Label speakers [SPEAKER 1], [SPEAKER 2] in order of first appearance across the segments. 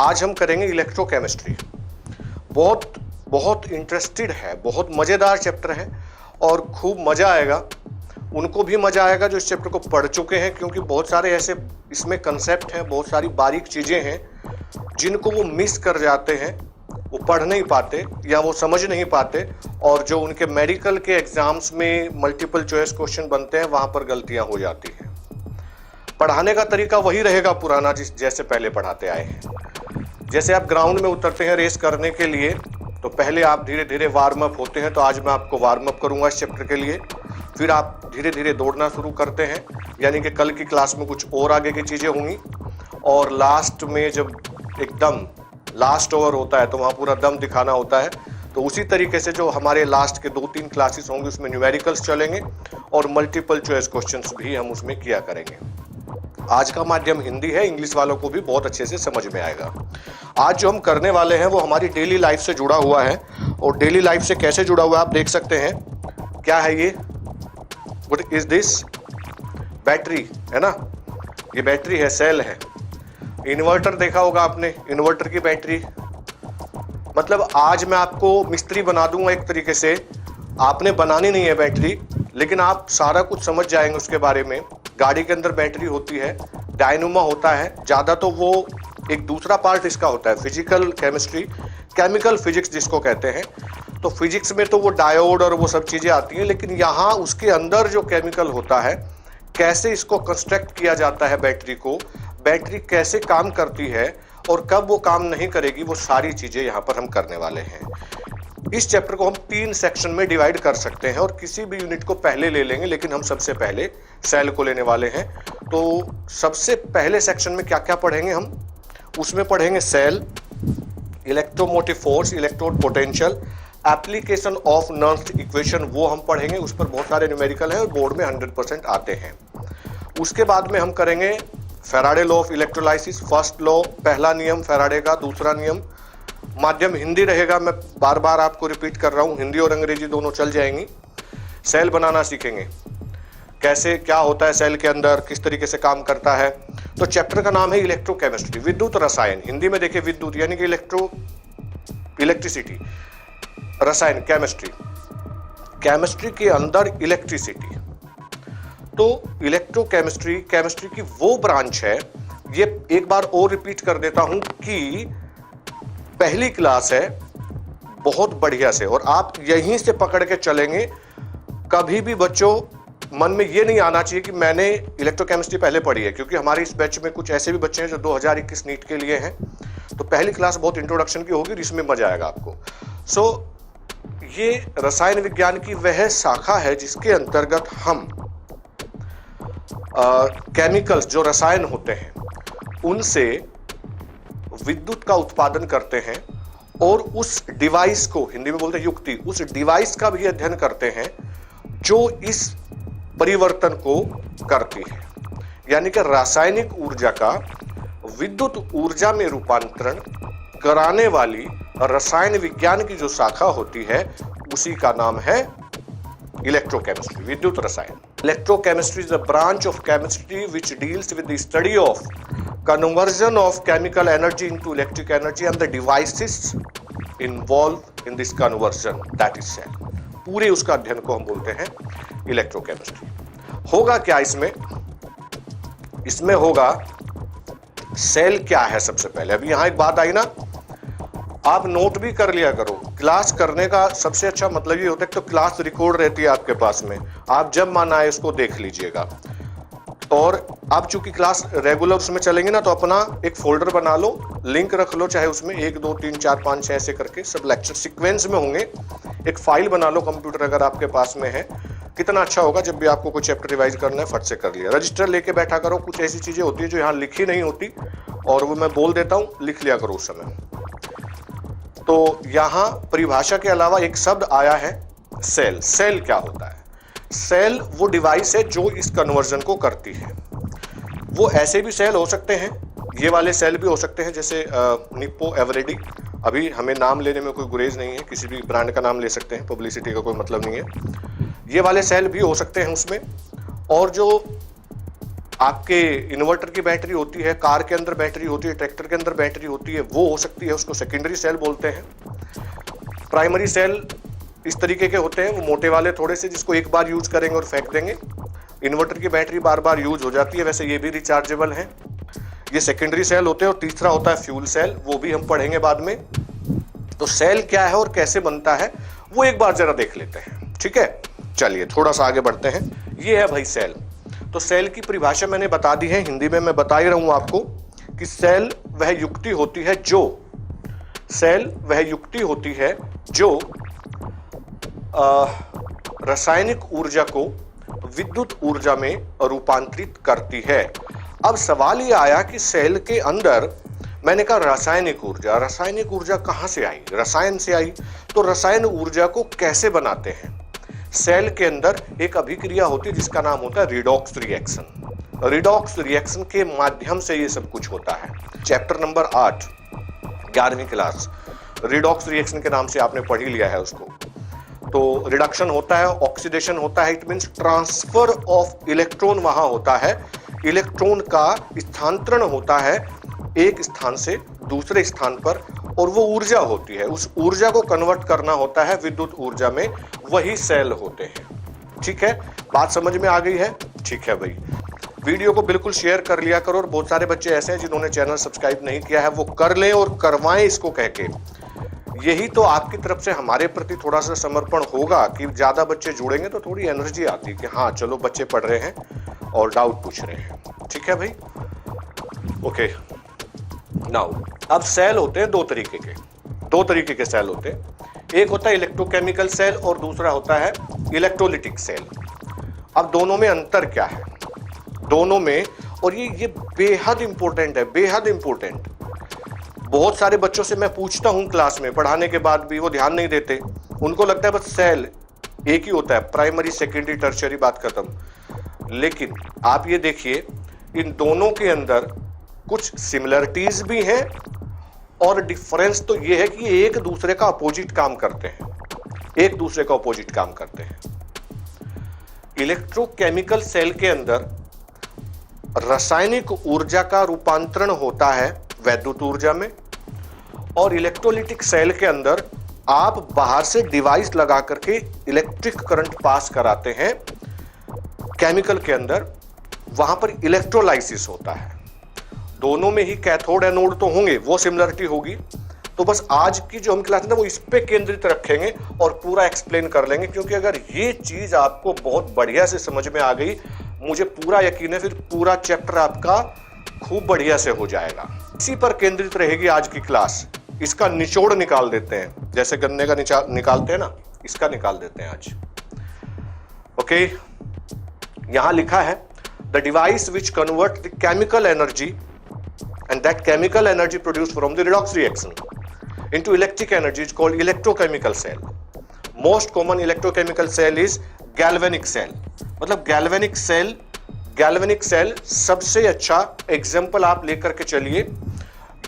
[SPEAKER 1] आज हम करेंगे इलेक्ट्रोकेमिस्ट्री। बहुत बहुत इंटरेस्टेड है, बहुत मज़ेदार चैप्टर है और खूब मज़ा आएगा। उनको भी मज़ा आएगा जो इस चैप्टर को पढ़ चुके हैं, क्योंकि बहुत सारे ऐसे इसमें कंसेप्ट हैं, बहुत सारी बारीक चीज़ें हैं जिनको वो मिस कर जाते हैं, वो पढ़ नहीं पाते या वो समझ नहीं पाते, और जो उनके मेडिकल के एग्ज़ाम्स में मल्टीपल चॉइस क्वेश्चन बनते हैं वहाँ पर गलतियाँ हो जाती हैं। पढ़ाने का तरीका वही रहेगा पुराना जैसे पहले पढ़ाते आए हैं। जैसे आप ग्राउंड में उतरते हैं रेस करने के लिए, तो पहले आप धीरे धीरे वार्म अप होते हैं, तो आज मैं आपको वार्म अप करूंगा इस चैप्टर के लिए। फिर आप धीरे धीरे दौड़ना शुरू करते हैं, यानी कि कल की क्लास में कुछ और आगे की चीज़ें होंगी, और लास्ट में जब एकदम लास्ट ओवर होता है तो वहाँ पूरा दम दिखाना होता है। तो उसी तरीके से जो हमारे लास्ट के 2-3 क्लासेस होंगे उसमें न्यूमेरिकल्स चलेंगे और मल्टीपल चॉइस क्वेश्चंस भी हम उसमें किया करेंगे। आज का माध्यम हिंदी है, इंग्लिश वालों को भी बहुत अच्छे से समझ में आएगा। आज जो हम करने वाले हैं वो हमारी डेली लाइफ से जुड़ा हुआ है, और डेली लाइफ से कैसे जुड़ा हुआ है आप देख सकते हैं। क्या है ये? What is this? बैटरी है ना, ये बैटरी है, सेल है। इन्वर्टर देखा होगा आपने, इन्वर्टर की बैटरी। मतलब आज मैं आपको मिस्त्री बना दूंगा एक तरीके से, आपने बनानी नहीं है बैटरी, लेकिन आप सारा कुछ समझ जाएंगे उसके बारे में। गाड़ी के अंदर बैटरी होती है, डायनोमा होता है, ज़्यादा तो वो एक दूसरा पार्ट इसका होता है फिजिकल केमिस्ट्री, केमिकल फिजिक्स जिसको कहते हैं। तो फिजिक्स में तो वो डायोड और वो सब चीज़ें आती हैं, लेकिन यहाँ उसके अंदर जो केमिकल होता है, कैसे इसको कंस्ट्रक्ट किया जाता है बैटरी को, बैटरी कैसे काम करती है और कब वो काम नहीं करेगी, वो सारी चीज़ें यहाँ पर हम करने वाले हैं। इस चैप्टर को हम 3 सेक्शन में डिवाइड कर सकते हैं और किसी भी यूनिट को पहले ले लेंगे, लेकिन हम सबसे पहले सेल को लेने वाले हैं। तो सबसे पहले सेक्शन में क्या क्या पढ़ेंगे हम? उसमें पढ़ेंगे cell, electromotive force, electrode potential, application of Nernst equation, वो हम पढ़ेंगे। उस पर बहुत सारे न्यूमेरिकल हैं और बोर्ड में 100% आते हैं। उसके बाद में हम करेंगे Faraday law of electrolysis, first law, पहला नियम फैराडे का, दूसरा नियम। माध्यम हिंदी रहेगा, मैं बार बार आपको रिपीट कर रहा हूँ, हिंदी और अंग्रेजी दोनों चल जाएंगी। सेल बनाना सीखेंगे, कैसे क्या होता है सेल के अंदर, किस तरीके से काम करता है। तो चैप्टर का नाम है इलेक्ट्रोकेमिस्ट्री, विद्युत रसायन। हिंदी में देखिए विद्युत यानी कि इलेक्ट्रिसिटी, रसायन केमिस्ट्री, केमिस्ट्री के अंदर इलेक्ट्रिसिटी। तो इलेक्ट्रोकेमिस्ट्री केमिस्ट्री की वो ब्रांच है, ये एक बार और रिपीट कर देता हूं कि पहली क्लास है बहुत बढ़िया से, और आप यहीं से पकड़ के चलेंगे। कभी भी बच्चों मन में ये नहीं आना चाहिए कि मैंने इलेक्ट्रोकेमिस्ट्री पहले पढ़ी है, क्योंकि हमारे इस बैच में कुछ ऐसे भी बच्चे हैं जो 2021 नीट के लिए हैं। तो पहली क्लास बहुत इंट्रोडक्शन की होगी, इसमें मजा आएगा आपको। ये रसायन विज्ञान की वह शाखा है जिसके अंतर्गत हम केमिकल्स जो रसायन होते हैं उनसे विद्युत का उत्पादन करते हैं, और उस डिवाइस को, हिंदी में बोलते हैं युक्ति, उस डिवाइस का भी अध्ययन करते हैं जो इस परिवर्तन को करती है। यानी कि रासायनिक ऊर्जा का विद्युत ऊर्जा में रूपांतरण कराने वाली रसायन विज्ञान की जो शाखा होती है उसी का नाम है इलेक्ट्रोकेमिस्ट्री, विद्युत रसायन। Electrochemistry is a branch of chemistry which deals with the study of conversion of chemical energy into electric energy and the devices involved in this conversion, that is cell। पूरे उसका अध्ययन को हम बोलते हैं इलेक्ट्रोकेमिस्ट्री। होगा क्या इसमें? इसमें होगा सेल क्या है सबसे पहले। अभी यहां एक बात आई ना, आप नोट भी कर लिया करो। क्लास करने का सबसे अच्छा मतलब ये होता है कि तो क्लास रिकॉर्ड रहती है आपके पास में, आप जब मन आए उसको देख लीजिएगा। और आप चूंकि क्लास रेगुलर उसमें चलेंगे ना, तो अपना एक फोल्डर बना लो, लिंक रख लो, चाहे उसमें 1 2 3 4 5 6 ऐसे करके सब लेक्चर सीक्वेंस में होंगे। एक फाइल बना लो कंप्यूटर अगर आपके पास में है, कितना अच्छा होगा। जब भी आपको कोई चैप्टर रिवाइज करना है फट से कर लिया। रजिस्टर लेके बैठा करो, कुछ ऐसी चीजें होती है जो यहाँ लिखी नहीं होती और वो मैं बोल देता हूँ, लिख लिया करो उस समय। तो यहाँ परिभाषा के अलावा एक शब्द आया है सेल। सेल क्या होता है? सेल वो डिवाइस है जो इस कन्वर्जन को करती है। वो ऐसे भी सेल हो सकते हैं, ये वाले सेल भी हो सकते हैं, जैसे निप्पो एवरेडी। अभी हमें नाम लेने में कोई गुरेज नहीं है, किसी भी ब्रांड का नाम ले सकते हैं, पब्लिसिटी का कोई मतलब नहीं है। ये वाले सेल भी हो सकते हैं उसमें। और जो आपके इन्वर्टर की बैटरी होती है, कार के अंदर बैटरी होती है, ट्रैक्टर के अंदर बैटरी होती है, वो हो सकती है, उसको सेकेंडरी सेल बोलते हैं। प्राइमरी सेल इस तरीके के होते हैं, वो मोटे वाले थोड़े से, जिसको एक बार यूज करेंगे और फेंक देंगे। इन्वर्टर की बैटरी बार बार यूज हो जाती है, वैसे ये भी रिचार्जेबल है। ये सेकेंडरी सेल होते हैं। और तीसरा होता है फ्यूल सेल, वो भी हम पढ़ेंगे बाद में। तो सेल क्या है और कैसे बनता है वो एक बार जरा देख लेते हैं, ठीक है। चलिए थोड़ा सा आगे बढ़ते हैं। ये है भाई सेल। तो सेल की परिभाषा मैंने बता दी है, हिंदी में मैं बता ही रहा हूं आपको कि सेल वह युक्ति होती है जो रासायनिक ऊर्जा को विद्युत ऊर्जा में रूपांतरित करती है। अब सवाल ये आया कि सेल के अंदर, मैंने कहा रासायनिक ऊर्जा कहां से आई? रसायन से आई। तो रसायन ऊर्जा को कैसे बनाते हैं? सेल के अंदर एक अभिक्रिया होती है जिसका नाम होता है रिडॉक्स रिएक्शन। रिडॉक्स रिएक्शन के माध्यम से ये सब कुछ होता है। चैप्टर नंबर 8 11वीं क्लास, रिडॉक्स रिएक्शन के नाम से आपने पढ़ ही लिया है उसको। तो रिडक्शन होता है, ऑक्सीडेशन होता है, it means transfer of electron वहां होता है। इलेक्ट्रॉन का स्थानांतरण होता है एक स्थान से दूसरे स्थान पर, और वो ऊर्जा होती है, उस ऊर्जा को कन्वर्ट करना होता है विद्युत ऊर्जा में, वही सेल होते हैं। ठीक है, बात समझ में आ गई है? ठीक है भाई, वीडियो को बिल्कुल शेयर कर लिया करो। और बहुत सारे बच्चे ऐसे हैं जिन्होंने चैनल सब्सक्राइब नहीं किया है, वो कर लें और करवाएं इसको कह के। यही तो आपकी तरफ से हमारे प्रति थोड़ा सा समर्पण होगा कि ज्यादा बच्चे जुड़ेंगे तो थोड़ी एनर्जी आती है कि हाँ चलो बच्चे पढ़ रहे हैं और डाउट पूछ रहे हैं। ठीक है भाई, ओके। नाउ अब सेल होते हैं दो तरीके के सेल होते हैं। एक होता है इलेक्ट्रोकेमिकल सेल और दूसरा होता है इलेक्ट्रोलिटिक सेल। अब दोनों में अंतर क्या है? दोनों में, और ये बेहद इंपॉर्टेंट है, बेहद इंपॉर्टेंट। बहुत सारे बच्चों से मैं पूछता हूं क्लास में, पढ़ाने के बाद भी वो ध्यान नहीं देते। उनको लगता है बस सेल एक ही होता है, प्राइमरी सेकेंडरी टर्शियरी, बात खत्म। लेकिन आप ये देखिए, इन दोनों के अंदर कुछ सिमिलरिटीज भी हैं और डिफरेंस तो ये है कि एक दूसरे का अपोजिट काम करते हैं। इलेक्ट्रोकेमिकल सेल के अंदर रासायनिक ऊर्जा का रूपांतरण होता है वैद्युत ऊर्जा में, और इलेक्ट्रोलिटिक सेल के अंदर आप बाहर से डिवाइस लगा करके इलेक्ट्रिक करंट पास कराते हैं केमिकल के अंदर, वहां पर इलेक्ट्रोलाइसिस होता है। दोनों में ही कैथोड एनोड तो होंगे, वो सिमिलरिटी होगी। तो बस आज की जो हम क्लास है वो इस पे केंद्रित रखेंगे और पूरा एक्सप्लेन कर लेंगे, क्योंकि अगर ये चीज आपको बहुत बढ़िया से समझ में आ गई, मुझे पूरा यकीन है फिर पूरा चैप्टर आपका खूब बढ़िया से हो जाएगा। इसी पर केंद्रित रहेगी आज की क्लास। इसका निचोड़ निकाल देते हैं, जैसे गन्ने का निकालते हैं ना, इसका निकाल देते हैं आज। ओके, यहां लिखा है the device which convert the chemical energy and that chemical energy produced from the redox reaction into electric energy is called electrochemical cell. Most common electrochemical cell is galvanic cell. मतलब galvanic cell सबसे अच्छा example आप लेकर के चलिए,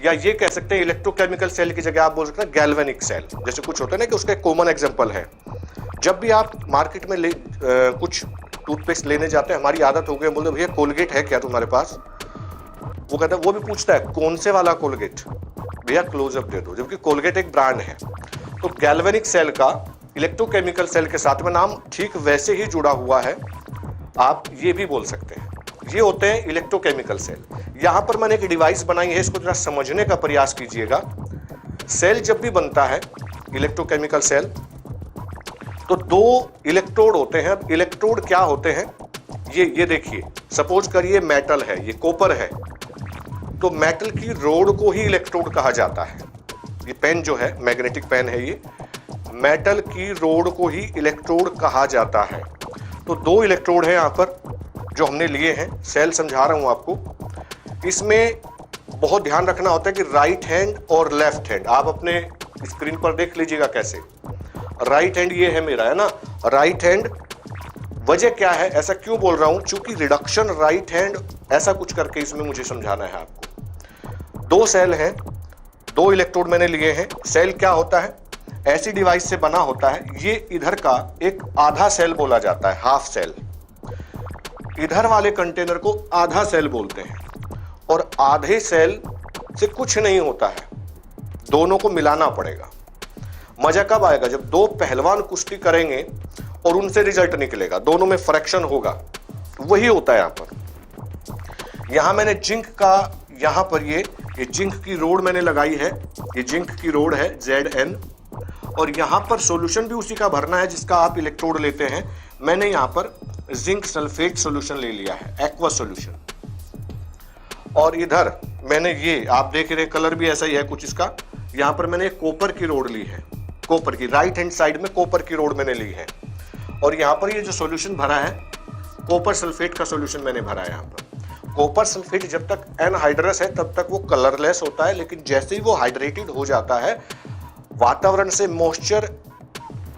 [SPEAKER 1] या ये कह सकते हैं इलेक्ट्रोकेमिकल सेल की जगह आप बोल सकते हैं गैल्वेनिक सेल। जैसे कुछ होता है ना कि उसका एक कॉमन एग्जाम्पल है। जब भी आप मार्केट में कुछ टूथपेस्ट लेने जाते हैं, हमारी आदत हो गई, बोलते भैया कोलगेट है क्या तुम्हारे पास? वो कहता है, वो भी पूछता है कौन से वाला कोलगेट, भैया क्लोजअप दे दो, जबकि कोलगेट एक ब्रांड है। तो गैल्वेनिक सेल का इलेक्ट्रोकेमिकल सेल के साथ में नाम ठीक वैसे ही जुड़ा हुआ है, आप ये भी बोल सकते हैं। ये होते हैं इलेक्ट्रोकेमिकल सेल। यहां पर मैंने एक डिवाइस बनाई है, इसको जरा समझने का प्रयास कीजिएगा। सेल जब भी बनता है इलेक्ट्रोकेमिकल सेल, तो दो इलेक्ट्रोड होते हैं। अब इलेक्ट्रोड क्या होते हैं, ये देखिए, सपोज करिए मेटल है, ये कॉपर है, तो मेटल की रोड को ही इलेक्ट्रोड कहा जाता है। ये पेन जो है, मैग्नेटिक पेन है, ये मेटल की रोड को ही इलेक्ट्रोड कहा जाता है। तो दो इलेक्ट्रोड हैं यहां पर जो हमने लिए हैं। सेल समझा रहा हूं आपको। इसमें बहुत ध्यान रखना होता है कि राइट हैंड और लेफ्ट हैंड, आप अपने स्क्रीन पर देख लीजिएगा कैसे। राइट हैंड ये है मेरा, है ना, राइट हैंड। वजह क्या है, ऐसा क्यों बोल रहा हूं? चूंकि रिडक्शन राइट हैंड, ऐसा कुछ करके इसमें मुझे समझाना है आपको। दो सेल हैं, दो इलेक्ट्रोड मैंने लिए हैं। सेल क्या होता है, ऐसी डिवाइस से बना होता है। ये इधर का एक आधा सेल बोला जाता है, हाफ सेल। इधर वाले कंटेनर को आधा सेल बोलते हैं, और आधे सेल से कुछ नहीं होता है, दोनों को मिलाना पड़ेगा। मजा कब आएगा? जब दो पहलवान कुश्ती करेंगे और उनसे रिजल्ट निकलेगा, दोनों में फ्रैक्शन होगा, वही होता है यहां पर। यहां मैंने जिंक का, यहां पर ये जिंक की रोड मैंने लगाई है, ये जिंक की रोड है Zn, और यहां पर सॉल्यूशन भी उसी का भरना है जिसका आप इलेक्ट्रोड लेते हैं। मैंने यहां पर जिंक सल्फेट सॉल्यूशन ले लिया है, एक्वा सॉल्यूशन। और इधर मैंने ये आप देख रहे कलर भी ऐसा ही है कुछ इसका। यहां पर मैंने कॉपर की रोड ली है, कॉपर की, राइट हैंड साइड में कॉपर की रोड मैंने ली है। और यहां पर ये जो सॉल्यूशन भरा है, कॉपर सल्फेट का सॉल्यूशन मैंने भरा है। यहां पर कॉपर सल्फेट जब तक एनहाइड्रस है तब तक वो कलरलेस होता है, लेकिन जैसे ही वो हाइड्रेटेड हो जाता है, वातावरण से मॉइस्चर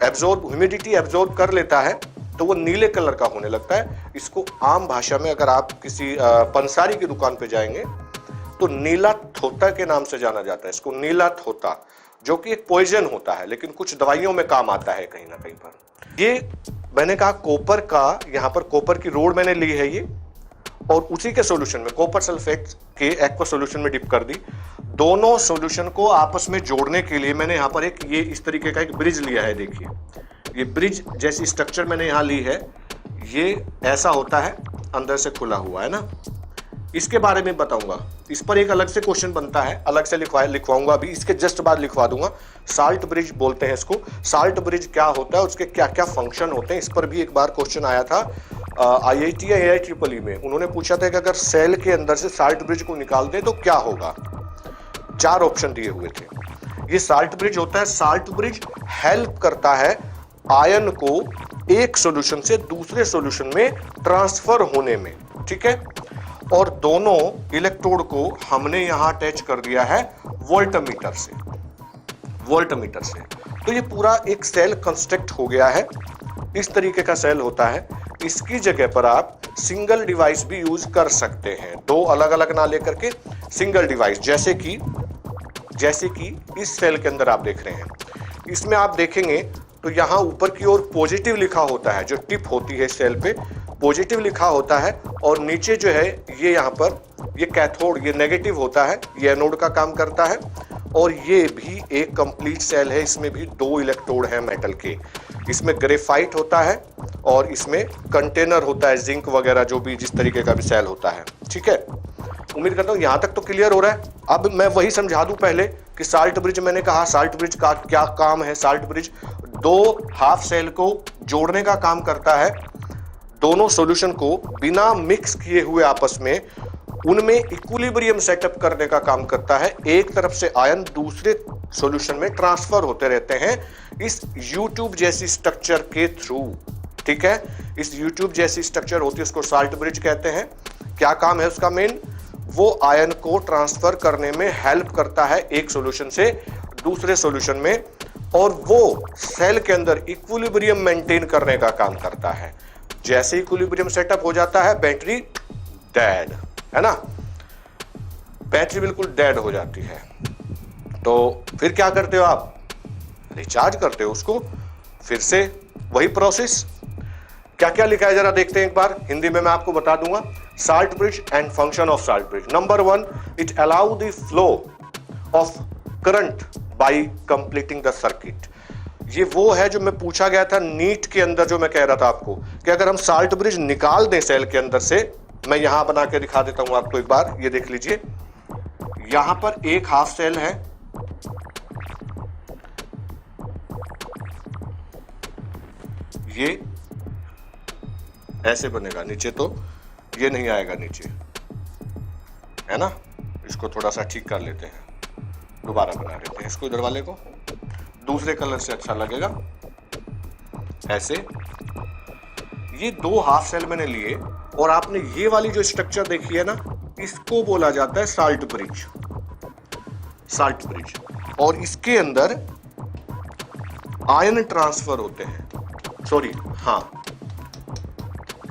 [SPEAKER 1] एब्जॉर्ब, ह्यूमिडिटी एब्जॉर्ब कर लेता है, तो वो नीले कलर का होने लगता है। इसको आम भाषा में अगर आप किसी पंसारी की दुकान पे जाएंगे तो नीला थोता के नाम से जाना जाता है इसको, नीला थोता, जो कि एक पॉइजन होता है, लेकिन कुछ दवाइयों में काम आता है कहीं ना कहीं पर। ये मैंने कहा कॉपर का, यहाँ पर कॉपर की रोड मैंने ली है ये, और उसी के सॉल्यूशन में कॉपर सल्फेट के एक्वा सॉल्यूशन में डिप कर दी। दोनों सॉल्यूशन को आपस में जोड़ने के लिए मैंने यहाँ पर एक ये इस तरीके का एक ब्रिज लिया है। देखिए ये ब्रिज जैसी स्ट्रक्चर मैंने यहाँ ली है, ये ऐसा होता है, अंदर से खुला हुआ है ना। इसके बारे में बताऊंगा, इस पर एक अलग से क्वेश्चन बनता है, अलग से लिखवाऊंगा अभी, इसके जस्ट बाद लिखवा दूंगा। साल्ट ब्रिज बोलते हैं इसको। साल्ट ब्रिज क्या होता है, उसके क्या क्या फंक्शन होते हैं, इस पर भी एक बार क्वेश्चन आया था IIT या AIEEE में। उन्होंने पूछा था कि अगर सेल के अंदर से साल्ट ब्रिज को निकाल दें तो क्या होगा। 4 ऑप्शन दिए हुए थे। ये साल्ट ब्रिज होता है। साल्ट ब्रिज हेल्प करता है आयन को एक सॉल्यूशन से दूसरे सॉल्यूशन में ट्रांसफर होने में, ठीक है। और दोनों इलेक्ट्रोड को हमने यहां अटैच कर दिया है वोल्टमीटर से, वोल्टमीटर से। तो ये पूरा एक सेल कंस्ट्रक्ट हो गया है। इस तरीके का सेल होता है। इसकी जगह पर आप सिंगल डिवाइस भी यूज कर सकते हैं, 2 अलग अलग ना लेकर के सिंगल डिवाइस, जैसे कि इस सेल के अंदर आप देख रहे हैं। इसमें आप देखेंगे तो यहां ऊपर की ओर पॉजिटिव लिखा होता है, जो टिप होती है सेल पे पॉजिटिव लिखा होता है, और नीचे जो है ये यहाँ पर ये कैथोड, ये नेगेटिव होता है, ये एनोड का काम करता है। और ये भी एक कंप्लीट सेल है, इसमें भी 2 इलेक्ट्रोड हैं मेटल के। इसमें ग्रेफाइट होता है और इसमें कंटेनर होता है, जिंक वगैरह जो भी जिस तरीके का भी सेल होता है, ठीक है। उम्मीद करता हूँ यहाँ तक तो क्लियर हो रहा है। अब मैं वही समझा दूं पहले कि साल्ट ब्रिज, मैंने कहा साल्ट ब्रिज का क्या काम है। साल्ट ब्रिज 2 हाफ सेल को जोड़ने का काम करता है। दोनों सॉल्यूशन को बिना मिक्स किए हुए आपस में उनमें इक्विलिब्रियम सेटअप करने का काम करता है। एक तरफ से आयन दूसरे सॉल्यूशन में ट्रांसफर होते रहते हैं इस U-ट्यूब जैसी स्ट्रक्चर के थ्रू, ठीक है। इस U-ट्यूब जैसी स्ट्रक्चर होती है, उसको साल्ट ब्रिज कहते हैं। क्या काम है उसका मेन? वो आयन को ट्रांसफर करने में हेल्प करता है एक सॉल्यूशन से दूसरे सॉल्यूशन में, और वो सेल के अंदर इक्विलिब्रियम मेंटेन करने का काम करता है। जैसे इक्विलिब्रियम सेटअप हो जाता है, बैटरी डेड, है ना, बैटरी बिल्कुल डेड हो जाती है। तो फिर क्या करते हो आप? रिचार्ज करते हो उसको, फिर से वही प्रोसेस। क्या क्या लिखा है जरा देखते हैं एक बार, हिंदी में मैं आपको बता दूंगा। Salt bridge and function of salt bridge. Number 1, it allow the flow of current by completing the circuit. ये वो है जो मैं पूछा गया था नीट के अंदर, जो मैं कह रहा था आपको कि अगर हम साल्ट ब्रिज निकाल दें सेल के अंदर से, मैं यहां बना के दिखा देता हूं आपको एक बार, ये देख लीजिए। यहां पर एक हाफ सेल है, ये ऐसे बनेगा, नीचे तो ये नहीं आएगा नीचे, है ना। इसको थोड़ा सा ठीक कर लेते हैं, दोबारा बना लेते हैं इसको, इधर वाले को दूसरे कलर से अच्छा लगेगा। ऐसे ये 2 हाफ सेल मैंने लिए, और आपने ये वाली जो स्ट्रक्चर देखी है ना, इसको बोला जाता है साल्ट ब्रिज, साल्ट ब्रिज। और इसके अंदर आयन ट्रांसफर होते हैं, सॉरी हाँ,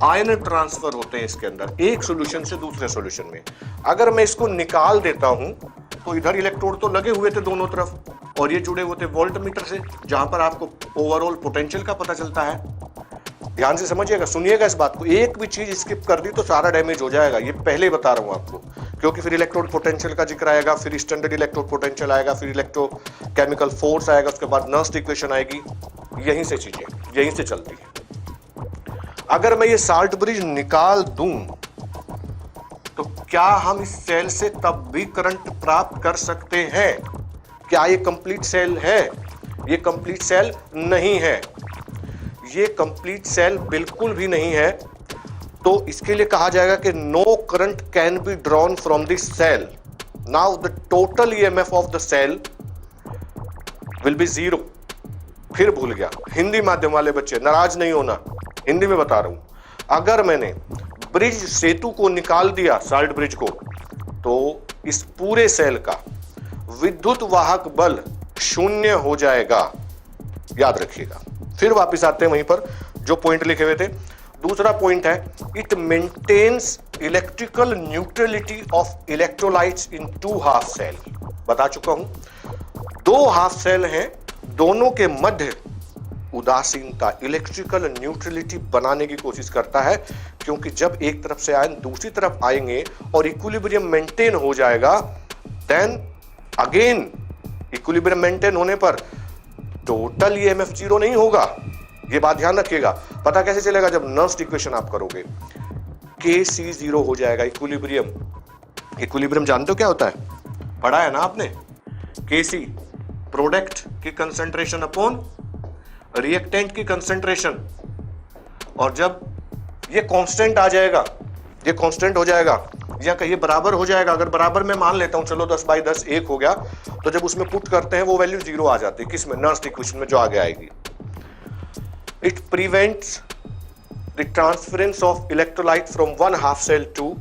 [SPEAKER 1] आयन ट्रांसफर होते हैं इसके अंदर एक सॉल्यूशन से दूसरे सॉल्यूशन में। अगर मैं इसको निकाल देता हूं तो इधर इलेक्ट्रोड तो लगे हुए थे दोनों तरफ, और ये जुड़े हुए थे वोल्टमीटर से, जहां पर आपको ओवरऑल पोटेंशियल का पता चलता है। ध्यान से समझिएगा, सुनिएगा इस बात को, एक भी चीज स्किप कर दी तो सारा डैमेज हो जाएगा, ये पहले ही बता रहा हूं आपको, क्योंकि फिर इलेक्ट्रोड पोटेंशियल का जिक्र आएगा, फिर स्टैंडर्ड इलेक्ट्रोड पोटेंशियल आएगा, फिर इलेक्ट्रोकेमिकल फोर्स आएगा, उसके बाद नर्स्ट इक्वेशन आएगी, यहीं से चीजें यहीं से चलती है। अगर मैं ये साल्ट ब्रिज निकाल दूं तो क्या हम इस सेल से तब भी करंट प्राप्त कर सकते हैं? क्या ये कंप्लीट सेल है? ये कंप्लीट सेल नहीं है, ये कंप्लीट सेल बिल्कुल भी नहीं है। तो इसके लिए कहा जाएगा कि no current can be drawn from this cell. Now the total EMF of the cell will be zero. फिर भूल गया, हिंदी माध्यम वाले बच्चे नाराज नहीं होना, हिंदी में बता रहा हूं। अगर मैंने ब्रिज सेतु को निकाल दिया, साल्ट ब्रिज को, तो इस पूरे सेल का विद्युत वाहक बल शून्य हो जाएगा, याद रखिएगा। फिर वापस आते हैं वहीं पर जो पॉइंट लिखे हुए थे। दूसरा पॉइंट है, it maintains electrical neutrality of electrolytes in two half cell. बता चुका हूं, दो हाफ सेल हैं, दोनों के मध्य उदासीनता, इलेक्ट्रिकल न्यूट्रलिटी बनाने की कोशिश करता है, क्योंकि जब एक तरफ से आयन दूसरी तरफ आएंगे और इक्विलिब्रियम मेंटेन हो जाएगा, देन अगेन इक्विलिब्रियम मेंटेन होने पर टोटल ईएमएफ जीरो नहीं होगा। ये बात ध्यान रखिएगा। पता कैसे चलेगा? जब नर्स्ट इक्वेशन आप करोगे, Kc जीरो हो जाएगा, इक्विलिब्रियम। इक्विलिब्रियम जानते हो क्या होता है? पढ़ा है ना आपने? Kc प्रोडक्ट की कंसंट्रेशन अपॉन रिएक्टेंट की कंसंट्रेशन, और जब ये कांस्टेंट आ जाएगा, ये कांस्टेंट हो जाएगा या कहिए बराबर हो जाएगा, अगर बराबर मैं मान लेता हूं, चलो 10/10 1 हो गया, तो जब उसमें पुट करते हैं वो वैल्यू जीरो आ जाती है। किसमें? नर्स्ट इक्वेशन में जो आगे आएगी। It prevents the transference of electrolyte from one half cell to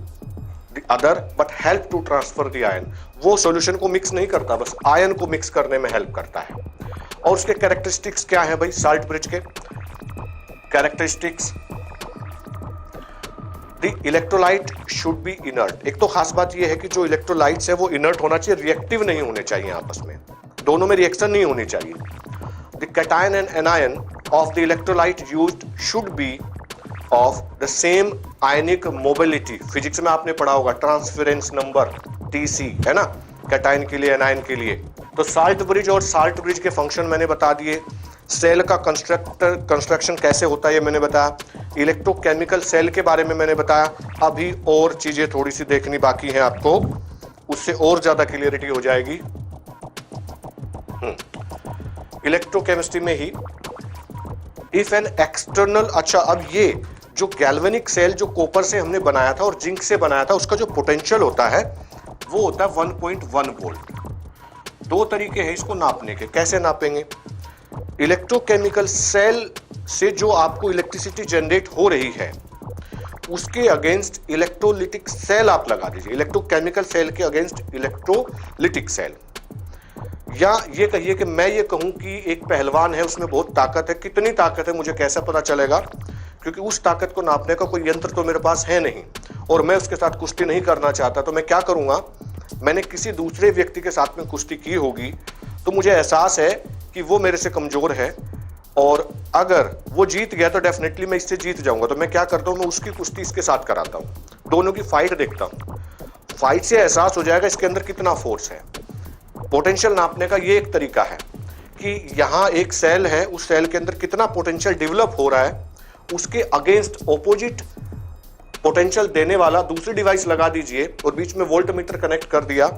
[SPEAKER 1] the other but help to transfer the ion. वो सॉल्यूशन को मिक्स नहीं करता, बस आयन को मिक्स करने में हेल्प करता है। और उसके कैरेक्टरिस्टिक्स क्या है भाई? साल्ट ब्रिज के characteristics, the electrolyte should be inert. एक तो खास बात यह है कि जो इलेक्ट्रोलाइट्स है वो इनर्ट होना चाहिए, रिएक्टिव नहीं होने चाहिए, आपस में दोनों में रिएक्शन नहीं होनी चाहिए। The cation and anion of the electrolyte used should be of the same ionic mobility. Physics में आपने पढ़ा होगा ट्रांसफरेंस नंबर TC, है ना, कैटायन के लिए, एनायन के लिए। तो साल्ट ब्रिज और साल्ट ब्रिज के फंक्शन मैंने बता दिए। सेल का कंस्ट्रक्शन कैसे होता है ये मैंने बताया। इलेक्ट्रोकेमिकल सेल के बारे में मैंने बताया। अभी और चीजें थोड़ी सी देखनी बाकी हैं आपको, उससे और ज्यादा क्लियरिटी हो जाएगी। इलेक्ट्रोकेमिस्ट्री में ही इफ एन एक्सटर्नल, अच्छा अब ये जो गैल्वेनिक सेल जो कॉपर से हमने बनाया था और जिंक से बनाया था, उसका जो पोटेंशियल होता है वो होता है 1.1 वोल्ट। दो तरीके हैं इसको नापने के। कैसे नापेंगे? इलेक्ट्रोकेमिकल सेल से जो आपको इलेक्ट्रिसिटी जनरेट हो रही है उसके अगेंस्ट इलेक्ट्रोलिटिक सेल आप लगा दीजिए। इलेक्ट्रोकेमिकल सेल के अगेंस्ट इलेक्ट्रोलिटिक सेल। या ये कहिए कि मैं ये कहूं कि एक पहलवान है, उसमें बहुत ताकत है। कितनी ताकत है मुझे कैसा पता चलेगा? क्योंकि उस ताकत को नापने का कोई यंत्र तो मेरे पास है नहीं, और मैं उसके साथ कुश्ती नहीं करना चाहता। तो मैं क्या करूंगा, मैंने किसी दूसरे व्यक्ति के साथ में कुश्ती की होगी, तो मुझे एहसास है कि वो मेरे से कमजोर है, और अगर वो जीत गया तो डेफिनेटली मैं इससे जीत जाऊंगा। तो मैं क्या करता हूं, मैं उसकी कुश्ती इसके साथ कराता हूं, दोनों की फाइट देखता हूं। फाइट से एहसास हो जाएगा इसके अंदर कितना फोर्स है। पोटेंशियल नापने का ये एक तरीका है कि यहाँ एक सेल है, उस सेल के अंदर कितना पोटेंशियल डेवलप हो रहा है, उसके अगेंस्ट ऑपोजिट पोटेंशियल देने वाला दूसरी डिवाइस लगा दीजिए और बीच में वोल्ट मीटर कनेक्ट कर दिया,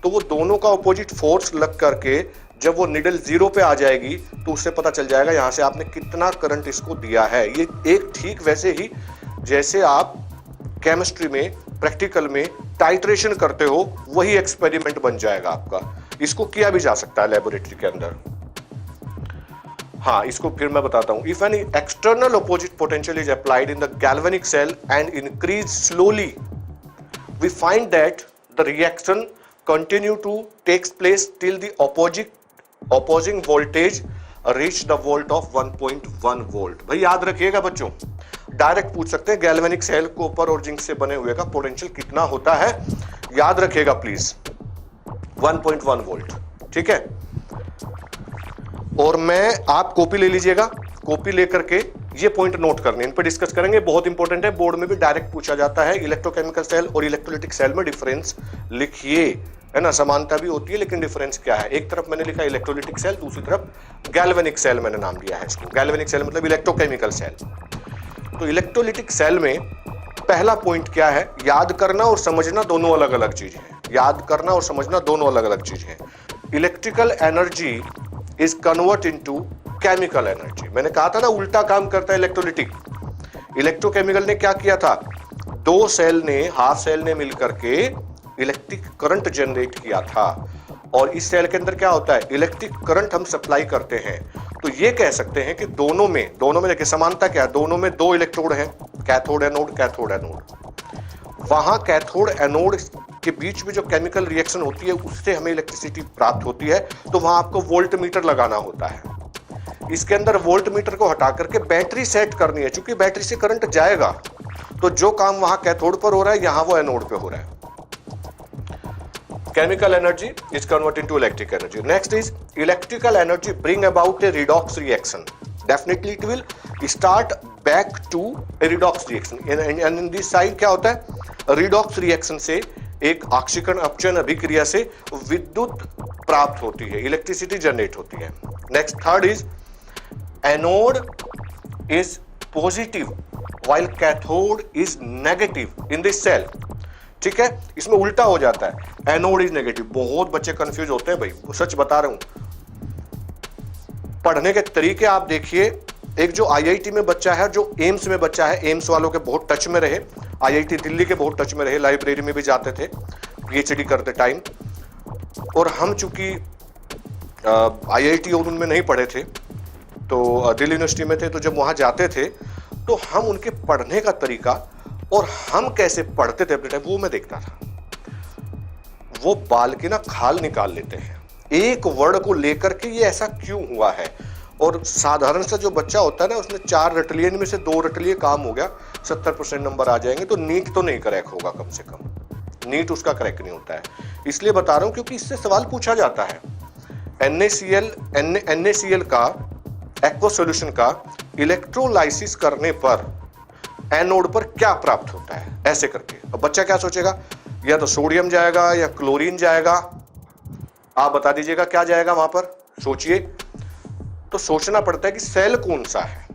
[SPEAKER 1] तो वो दोनों का ऑपोजिट फोर्स लग करके जब वो निडल जीरो पे आ जाएगी तो उससे पता चल जाएगा यहां से आपने कितना करंट इसको दिया है। ये एक ठीक वैसे ही जैसे आप केमिस्ट्री में प्रैक्टिकल में टाइट्रेशन करते हो, वही एक्सपेरिमेंट बन जाएगा आपका। इसको किया भी जा सकता है लेबोरेटरी के अंदर। हाँ, इसको फिर मैं बताता हूं। If any external opposite potential is applied in the galvanic cell and increase slowly, we find that the reaction continue to takes place till the opposing voltage reach the volt of 1.1 volt। भाई याद रखिएगा बच्चों, direct पूछ सकते हैं galvanic cell copper और zinc से बने हुए का पोटेंशियल कितना होता है, याद रखिएगा प्लीज 1.1 वोल्ट। ठीक है, और मैं आप कॉपी ले लीजिएगा, कॉपी लेकर के ये पॉइंट नोट करने, इन पे डिस्कस करेंगे, बहुत इंपॉर्टेंट है, बोर्ड में भी डायरेक्ट पूछा जाता है। इलेक्ट्रोकेमिकल सेल और इलेक्ट्रोलिटिक सेल में डिफरेंस लिखिए, है ना। समानता भी होती है लेकिन डिफरेंस क्या है, एक तरफ मैंने लिखा इलेक्ट्रोलिटिक सेल, दूसरी तरफ गैल्वेनिक सेल मैंने नाम दिया है इसको। गैल्वेनिक सेल मतलब इलेक्ट्रोकेमिकल सेल। तो इलेक्ट्रोलिटिक सेल में पहला पॉइंट क्या है, याद करना और समझना दोनों अलग अलग चीज है। याद करना और समझना दोनों अलग अलग चीज है। Electrical energy is convert into chemical energy. मैंने कहा था ना उल्टा काम करता है इलेक्ट्रोलिटिक। इलेक्ट्रोकेमिकल ने क्या किया था, दो सेल ने, हाफ सेल ने मिलकर के इलेक्ट्रिक करंट जनरेट किया था, और इस सेल के अंदर क्या होता है, इलेक्ट्रिक करंट हम सप्लाई करते हैं। तो ये कह सकते हैं कि दोनों में देखिए समानता क्या है, दोनों में दो इलेक्ट्रोड हैं, कैथोड एनोड, कैथोड एनोड। वहां कैथोड एनोड के बीच में जो केमिकल रिएक्शन होती है उससे हमें इलेक्ट्रिसिटी प्राप्त होती है, तो वहां आपको वोल्ट मीटर लगाना होता है। इसके अंदर वोल्ट मीटर को हटा करके बैटरी सेट करनी है, क्योंकि बैटरी से करंट जाएगा, तो जो काम वहां कैथोड पर हो रहा है यहां वो एनोड पे हो रहा है। Chemical energy is converted into electric energy. Next is electrical energy bring about a redox reaction. Definitely it will start back to a redox reaction. And in this side क्या होता है, redox reaction से एक ऑक्सीकरण अपचयन अभिक्रिया से विद्युत प्राप्त होती है, इलेक्ट्रिसिटी जनरेट होती है। Next third is anode is positive while cathode is negative in this cell. ठीक है, इसमें उल्टा हो जाता है, एनोड इज नेगेटिव। बहुत बच्चे कंफ्यूज होते हैं भाई, सच बता रहा हूं। पढ़ने के तरीके आप देखिए, एक जो आईआईटी में बच्चा है, जो एम्स में बच्चा है, एम्स वालों के बहुत टच में रहे, आईआईटी दिल्ली के बहुत टच में रहे, लाइब्रेरी में भी जाते थे पीएचडी करते टाइम। और हम चूंकि आईआईटी और उनमें नहीं पढ़े थे, तो दिल्ली यूनिवर्सिटी में थे, तो जब वहां जाते थे तो हम उनके पढ़ने का तरीका और हम कैसे पढ़ते थे अपने टाइम, वो मैं देखता था। वो बाल की ना खाल निकाल लेते हैं एक वर्ड को लेकर के, ये ऐसा क्यों हुआ है। और साधारण सा जो बच्चा होता है ना, उसने 4 रट लिए, इनमें से 2 रट लिए, काम हो गया, 70% नंबर आ जाएंगे। तो नीट तो नहीं क्रैक होगा, कम से कम नीट उसका क्रैक नहीं होता है। इसलिए बता रहा हूं क्योंकि इससे सवाल पूछा जाता है। NaCl का, एक्वा सॉल्यूशन का इलेक्ट्रोलाइसिस करने पर एनोड पर क्या प्राप्त होता है, ऐसे करके। अब बच्चा क्या सोचेगा, या तो सोडियम जाएगा या क्लोरीन जाएगा, आप बता दीजिएगा क्या जाएगा वहां पर, सोचिए। तो सोचना पड़ता है कि सेल कौन सा है।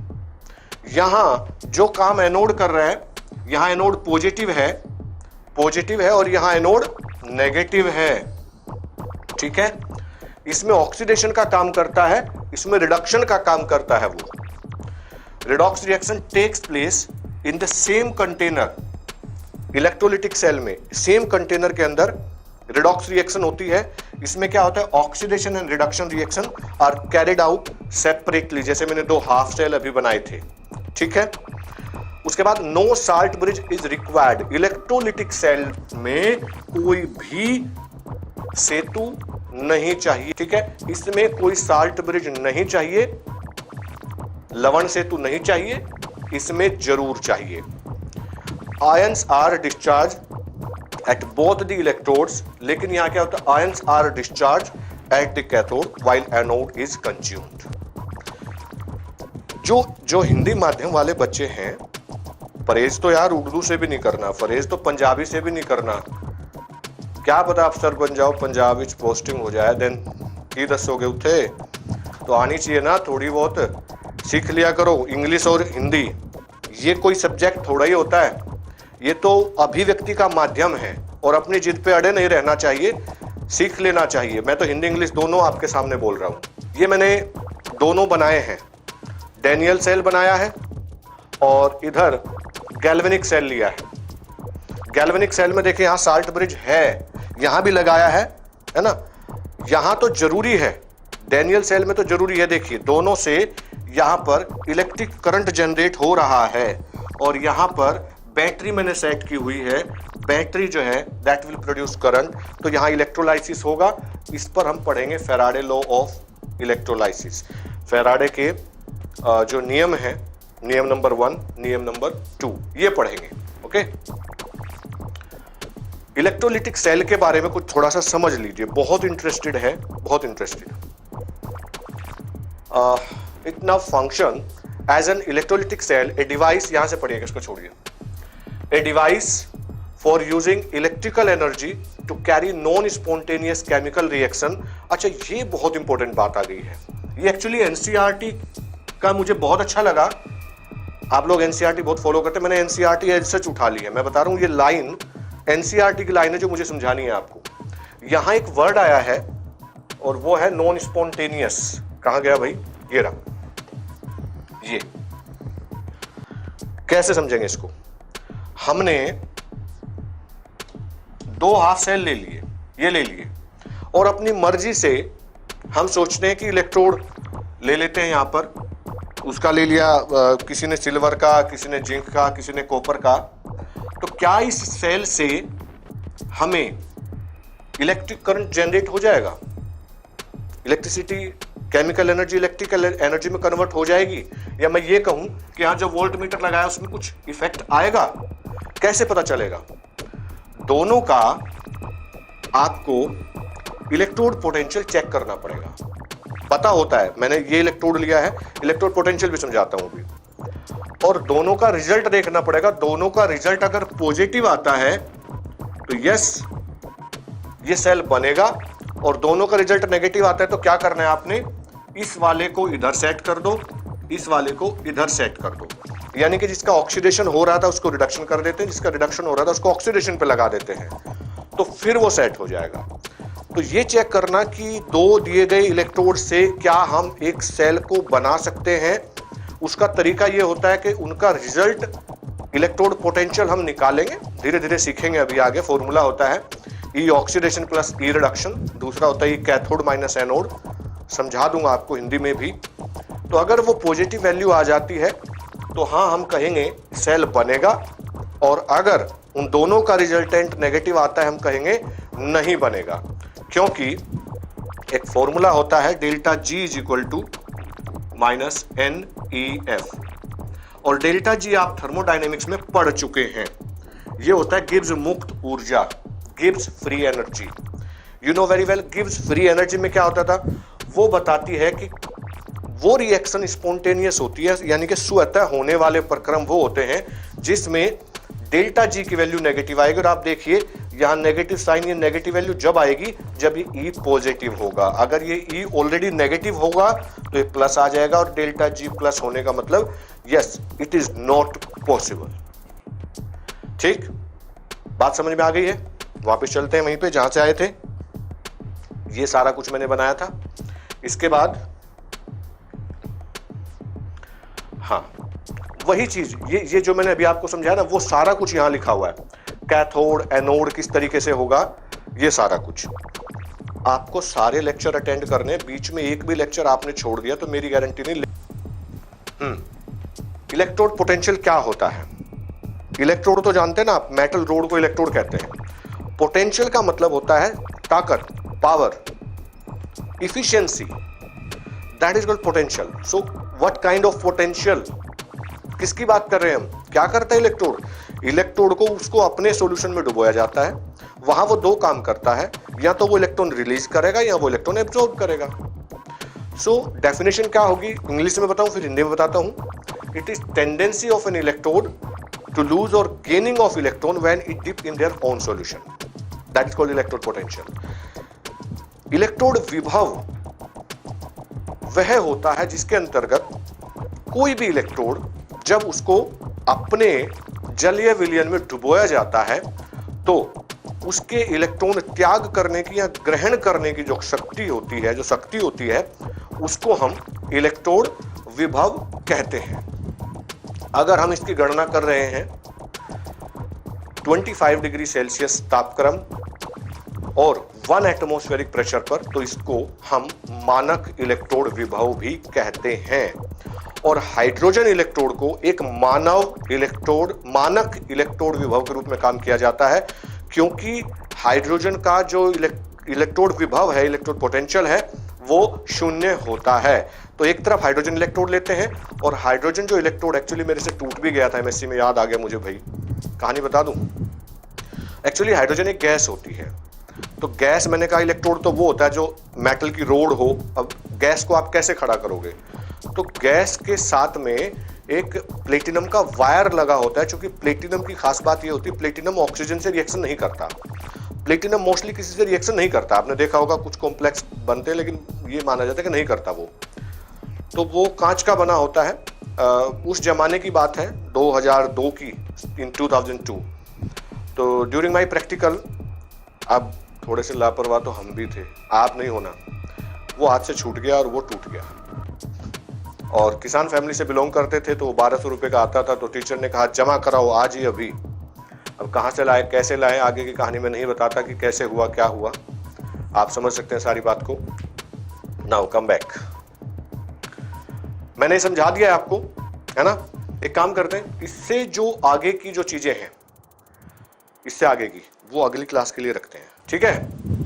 [SPEAKER 1] यहां जो काम एनोड कर रहा है, यहां एनोड पॉजिटिव है और यहां एनोड नेगेटिव है। ठीक है, इसमें ऑक्सीडेशन का काम करता है, इसमें रिडक्शन का काम करता है। वो redox reaction takes place in the same container. Electrolytic cell में सेम कंटेनर के अंदर रिडॉक्स रिएक्शन होती है। इसमें क्या होता है, oxidation and reduction reaction are carried out separately, जैसे मैंने 2 हाफ सेल अभी बनाए थे। ठीक है, उसके बाद no salt bridge is required. Electrolytic cell में कोई भी सेतु नहीं चाहिए। ठीक है, इसमें कोई साल्ट ब्रिज नहीं चाहिए, लवण सेतु नहीं चाहिए, इसमें जरूर चाहिए। Ions are discharge at both the electrodes, लेकिन यहां क्या होता है, ions are discharge at the cathode while anode is consumed. जो हिंदी माध्यम वाले बच्चे हैं, परहेज तो यार उर्दू से भी नहीं करना, परहेज तो पंजाबी से भी नहीं करना। क्या पता अफसर बन जाओ, पंजाबी पोस्टिंग हो जाए, देन की दसोगे उठे। तो आनी चाहिए ना, थोड़ी बहुत सीख लिया करो। इंग्लिश और हिंदी ये कोई सब्जेक्ट थोड़ा ही होता है, ये तो अभिव्यक्ति का माध्यम है, और अपनी जिद पे अड़े नहीं रहना चाहिए, सीख लेना चाहिए। मैं तो हिंदी इंग्लिश दोनों आपके सामने बोल रहा हूं। ये मैंने दोनों बनाए हैं, डैनियल सेल बनाया है और इधर गैल्वेनिक सेल लिया है। गैल्वेनिक सेल में देखिए, यहां साल्ट ब्रिज है, यहां भी लगाया है ना, यहां तो जरूरी है। डैनियल सेल में तो जरूरी है, देखिए दोनों से यहां पर इलेक्ट्रिक करंट जनरेट हो रहा है, और यहां पर बैटरी मैंने सेट की हुई है। बैटरी जो है दैट विल प्रोड्यूस करंट, तो यहां इलेक्ट्रोलाइसिस होगा। इस पर हम पढ़ेंगे Faraday law of electrolysis. Faraday के जो नियम है, नियम नंबर 1, नियम नंबर 2, ये पढ़ेंगे। ओके, इलेक्ट्रोलिटिक सेल के बारे में कुछ थोड़ा सा समझ लीजिए, बहुत इंटरेस्टेड है, बहुत interested. It now function as an electrolytic cell a device, यहां से पढ़िएगा, इसको छोड़िए, a device for using electrical energy to carry non spontaneous chemical reaction. अच्छा, ये बहुत इंपॉर्टेंट बात आ गई है। ये एक्चुअली एनसीईआरटी का मुझे बहुत अच्छा लगा। आप लोग एनसीईआरटी बहुत फॉलो करते हैं, मैंने एनसीईआरटी एज सच उठा ली है। मैं बता रहा हूं, ये लाइन एनसीईआरटी की लाइन है जो मुझे समझानी है आपको। यहां एक वर्ड आया है और वो है नॉन स्पॉन्टेनियस। कहां गया भाई? ये रहा। ये कैसे समझेंगे इसको? हमने 2 हाफ सेल ले लिए, ये ले लिए, और अपनी मर्जी से हम सोचते हैं कि इलेक्ट्रोड ले लेते हैं। यहां पर उसका ले लिया, किसी ने सिल्वर का, किसी ने जिंक का, किसी ने कॉपर का। तो क्या इस सेल से हमें इलेक्ट्रिक करंट जनरेट हो जाएगा? Electricity, chemical energy electrical energy में कन्वर्ट हो जाएगी? या मैं ये कहूं कि यहां जो वोल्ट मीटर लगाया उसमें कुछ इफेक्ट आएगा? कैसे पता चलेगा? दोनों का आपको इलेक्ट्रोड पोटेंशियल चेक करना पड़ेगा। पता होता है, मैंने ये इलेक्ट्रोड लिया है, इलेक्ट्रोड पोटेंशियल भी समझाता हूं अभी। और दोनों का रिजल्ट देखना पड़ेगा। दोनों का रिजल्ट अगर पॉजिटिव आता है तो यस, ये सेल बनेगा, और दोनों का रिजल्ट नेगेटिव आता है तो क्या करना है आपने? इस वाले को इधर सेट कर दो, इस वाले को इधर सेट कर दो। यानी कि जिसका ऑक्सीडेशन हो रहा था उसको रिडक्शन कर देते हैं, जिसका रिडक्शन हो रहा था उसको ऑक्सीडेशन पे लगा देते हैं, तो फिर वो सेट हो जाएगा। तो ये चेक करना कि 2 दिए गए इलेक्ट्रोड से क्या हम एक सेल को बना सकते हैं। उसका तरीका ये होता है कि उनका रिजल्ट इलेक्ट्रोड पोटेंशियल हम निकालेंगे, धीरे धीरे सीखेंगे अभी आगे। फॉर्मूला होता है ई ऑक्सीडेशन प्लस ई रिडक्शन, दूसरा होता है कैथोड माइनस एनोड, समझा दूंगा आपको हिंदी में भी। तो अगर वो पॉजिटिव वैल्यू आ जाती है तो हाँ, हम कहेंगे सेल बनेगा, और अगर उन दोनों का रिजल्टेंट नेगेटिव आता है हम कहेंगे नहीं बनेगा। क्योंकि एक फॉर्मूला होता है delta G is equal to minus n E F, और डेल्टा जी आप थर्मोडायनेमिक्स में पढ़ चुके हैं। ये होता है गिब्स मुक्त ऊर्जा, Gibbs free energy. You know very well. Gibbs free energy में क्या होता था? वो बताती है कि वो रिएक्शन स्पॉन्टेनियस होती है, यानी कि स्वतः होने वाले प्रक्रम वो होते हैं जिसमें डेल्टा जी की वैल्यू नेगेटिव आएगी। और आप देखिए यहां नेगेटिव साइन, ये नेगेटिव वैल्यू जब आएगी जब ये ई पॉजिटिव होगा। अगर ये ई ऑलरेडी नेगेटिव होगा तो ये प्लस आ जाएगा, और डेल्टा जी प्लस होने का मतलब yes, it is not possible. ठीक, बात समझ में आ गई है? वापस चलते हैं वहीं पे जहां से आए थे। ये सारा कुछ मैंने बनाया था। इसके बाद हाँ, वही चीज, ये जो मैंने अभी आपको समझाया ना, वो सारा कुछ यहां लिखा हुआ है। कैथोड, एनोड किस तरीके से होगा, ये सारा कुछ आपको सारे लेक्चर अटेंड करने। बीच में एक भी लेक्चर आपने छोड़ दिया तो मेरी गारंटी नहीं। इलेक्ट्रोड पोटेंशियल क्या होता है? इलेक्ट्रोड तो जानते हैं ना आप, मेटल रोड को इलेक्ट्रोड कहते हैं। पोटेंशियल का मतलब होता है ताकत, power, efficiency, that is called potential. So what kind of potential, किसकी बात कर रहे हैं हम? क्या करता है इलेक्ट्रोड? इलेक्ट्रोड को उसको अपने सॉल्यूशन में डुबोया जाता है। वहां वो 2 काम करता है, या तो वो इलेक्ट्रॉन रिलीज करेगा या वो इलेक्ट्रॉन एब्जॉर्ब करेगा। सो डेफिनेशन क्या होगी, इंग्लिश में बताऊं फिर हिंदी में बताता हूं। It is tendency of an electrode to lose और gaining of electron when it dip in their own solution, that is called electrode potential. Electrode विभव वह होता है जिसके अंतर्गत कोई भी इलेक्ट्रोड जब उसको अपने जलीय विलयन में डुबोया जाता है तो उसके इलेक्ट्रॉन त्याग करने की या ग्रहण करने की जो शक्ति होती है उसको हम इलेक्ट्रोड विभव कहते हैं। अगर हम इसकी गणना कर रहे हैं 25 डिग्री सेल्सियस तापक्रम और 1 एटमॉस्फेरिक प्रेशर पर, तो इसको हम मानक इलेक्ट्रोड विभव भी कहते हैं। और हाइड्रोजन इलेक्ट्रोड को एक मानक इलेक्ट्रोड विभव के रूप में काम किया जाता है, क्योंकि हाइड्रोजन का जो इलेक्ट्रोड विभव है, इलेक्ट्रोड पोटेंशियल है, वो 0 होता है। तो एक तरफ हाइड्रोजन इलेक्ट्रोड लेते हैं, और हाइड्रोजन जो इलेक्ट्रोड एक्चुअली मेरे से टूट भी गया था एमएससी में, याद आ गया मुझे भाई, कहानी बता दूं। एक्चुअली हाइड्रोजन एक गैस होती है। तो गैस, मैंने कहा इलेक्ट्रोड तो वो होता है जो मेटल की रोड हो। अब गैस को आप कैसे खड़ा करोगे? तो गैस के साथ में एक प्लेटिनम का वायर लगा होता है। चूंकि प्लेटिनम की खास बात ये होती है, प्लेटिनम ऑक्सीजन से रिएक्शन नहीं करता। प्लेटिनम मोस्टली किसी से रिएक्शन नहीं करता। आपने देखा होगा कुछ कॉम्प्लेक्स बनते हैं, लेकिन ये माना जाता है कि नहीं करता वो। तो वो कांच का बना होता है। उस जमाने की बात है, 2002 की, इन 2002। तो ड्यूरिंग माई प्रैक्टिकल, अब थोड़े से लापरवाह तो हम भी थे, आप नहीं होना, वो हाथ से छूट गया और वो टूट गया। और किसान फैमिली से बिलोंग करते थे, तो 1200 रुपये का आता था। तो टीचर ने कहा जमा कराओ आज ही अभी। अब कहाँ से लाए, कैसे लाए, आगे की कहानी में नहीं बताता कि कैसे हुआ, क्या हुआ। आप समझ सकते हैं सारी बात को। Now come back. मैंने समझा दिया है आपको, है ना। एक काम करते हैं, इससे जो आगे की जो चीजें हैं, इससे आगे की वो अगली क्लास के लिए रखते हैं, ठीक है।